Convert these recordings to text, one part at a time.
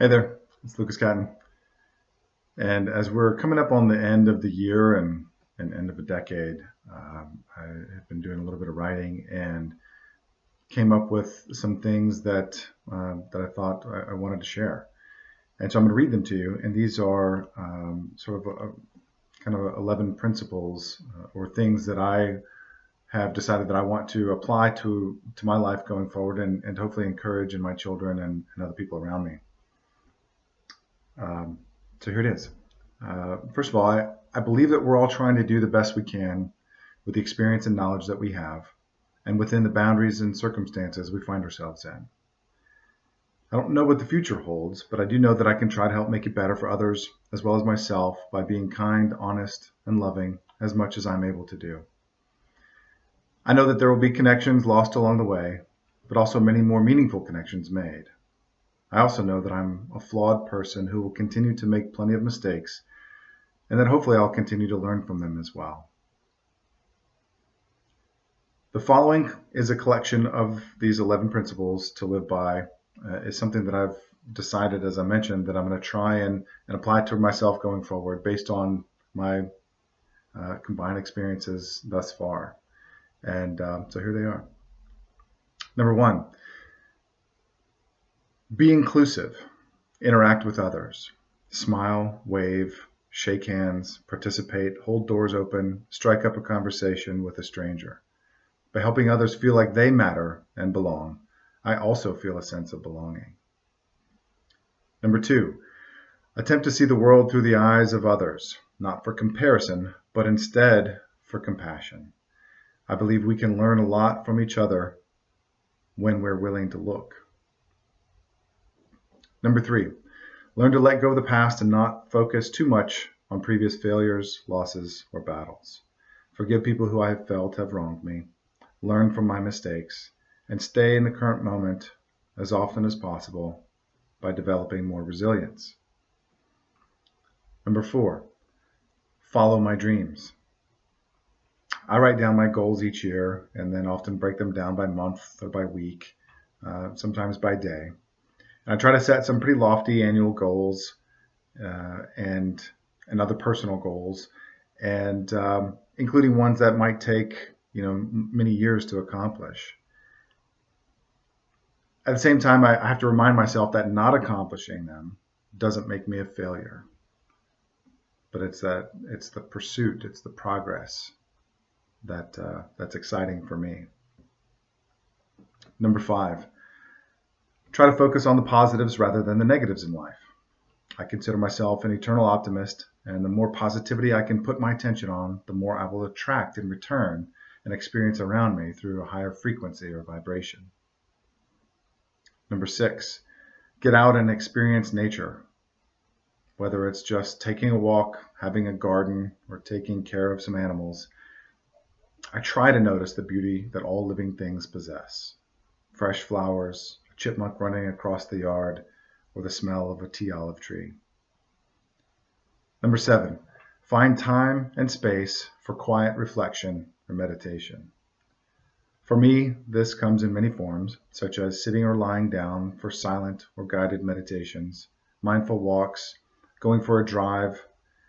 Hey there, it's Lucas Catton. And as we're coming up on the end of the year and end of a decade, I have been doing a little bit of writing and came up with some things that I thought I wanted to share. And so I'm going to read them to you. And these are sort of kind of 11 principles or things that I have decided that I want to apply to my life going forward and hopefully encourage in my children and other people around me. Um, so here it is. First of all, I believe that we're all trying to do the best we can with the experience and knowledge that we have, and within the boundaries and circumstances we find ourselves in. I don't know what the future holds, but I do know that I can try to help make it better for others as well as myself by being kind, honest, and loving as much as I'm able to do. I know that there will be connections lost along the way, but also many more meaningful connections made. I also know that I'm a flawed person who will continue to make plenty of mistakes, and that hopefully I'll continue to learn from them as well. The following is a collection of these 11 principles to live by. Is something that I've decided, as I mentioned, that I'm going to try and apply to myself going forward based on my combined experiences thus far. And so here they are. Number one, be inclusive. Interact with others. Smile, wave, shake hands, participate, hold doors open, strike up a conversation with a stranger. By helping others feel like they matter and belong, I also feel a sense of belonging. Number two, attempt to see the world through the eyes of others, not for comparison, but instead for compassion. I believe we can learn a lot from each other when we're willing to look. Number three, learn to let go of the past and not focus too much on previous failures, losses, or battles. Forgive people who I have felt have wronged me. Learn from my mistakes, and stay in the current moment as often as possible by developing more resilience. Number four, follow my dreams. I write down my goals each year and then often break them down by month or by week, sometimes by day. And I try to set some pretty lofty annual goals and other personal goals, and including ones that might take many years to accomplish. At the same time, I have to remind myself that not accomplishing them doesn't make me a failure. But it's the pursuit, it's the progress that's exciting for me. Number five, try to focus on the positives rather than the negatives in life. I consider myself an eternal optimist, and the more positivity I can put my attention on, the more I will attract in return and experience around me through a higher frequency or vibration. Number six, get out and experience nature. Whether it's just taking a walk, having a garden, or taking care of some animals, I try to notice the beauty that all living things possess. Fresh flowers, a chipmunk running across the yard, or the smell of a tea olive tree. Number seven, find time and space for quiet reflection or meditation. For me, this comes in many forms, such as sitting or lying down for silent or guided meditations, mindful walks, going for a drive,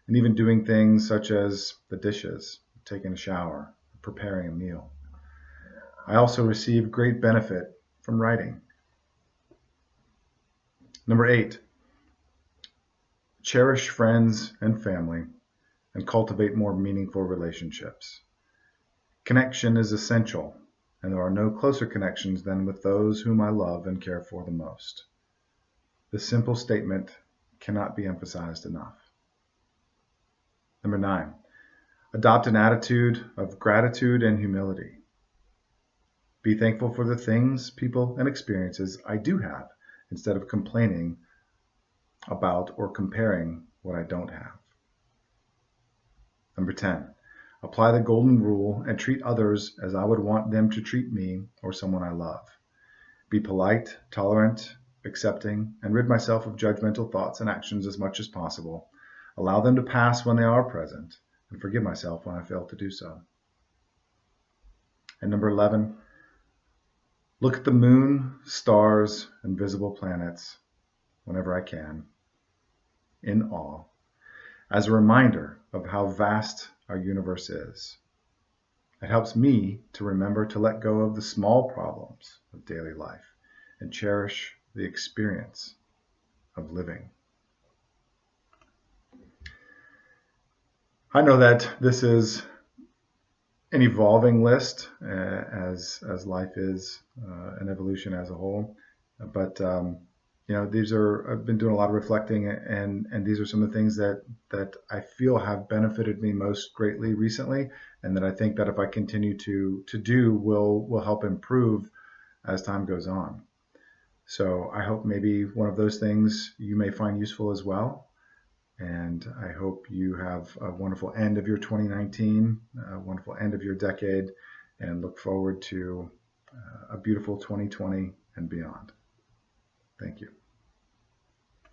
and even doing things such as the dishes, taking a shower, preparing a meal. I also receive great benefit from writing. Number eight, cherish friends and family and cultivate more meaningful relationships. Connection is essential, and there are no closer connections than with those whom I love and care for the most. This simple statement cannot be emphasized enough. Number nine, adopt an attitude of gratitude and humility. Be thankful for the things, people, and experiences I do have instead of complaining about or comparing what I don't have. Number 10, apply the golden rule and treat others as I would want them to treat me or someone I love. Be polite, tolerant, accepting, and rid myself of judgmental thoughts and actions as much as possible. Allow them to pass when they are present, and forgive myself when I fail to do so. And number 11, look at the moon, stars, and visible planets, whenever I can, in awe, as a reminder of how vast our universe is. It helps me to remember to let go of the small problems of daily life and cherish the experience of living. I know that this is an evolving list, as life is an evolution as a whole. But I've been doing a lot of reflecting, and these are some of the things that I feel have benefited me most greatly recently, and that I think that if I continue to do will help improve as time goes on. So I hope maybe one of those things you may find useful as well. And I hope you have a wonderful end of your 2019, a wonderful end of your decade, and look forward to a beautiful 2020 and beyond. Thank you.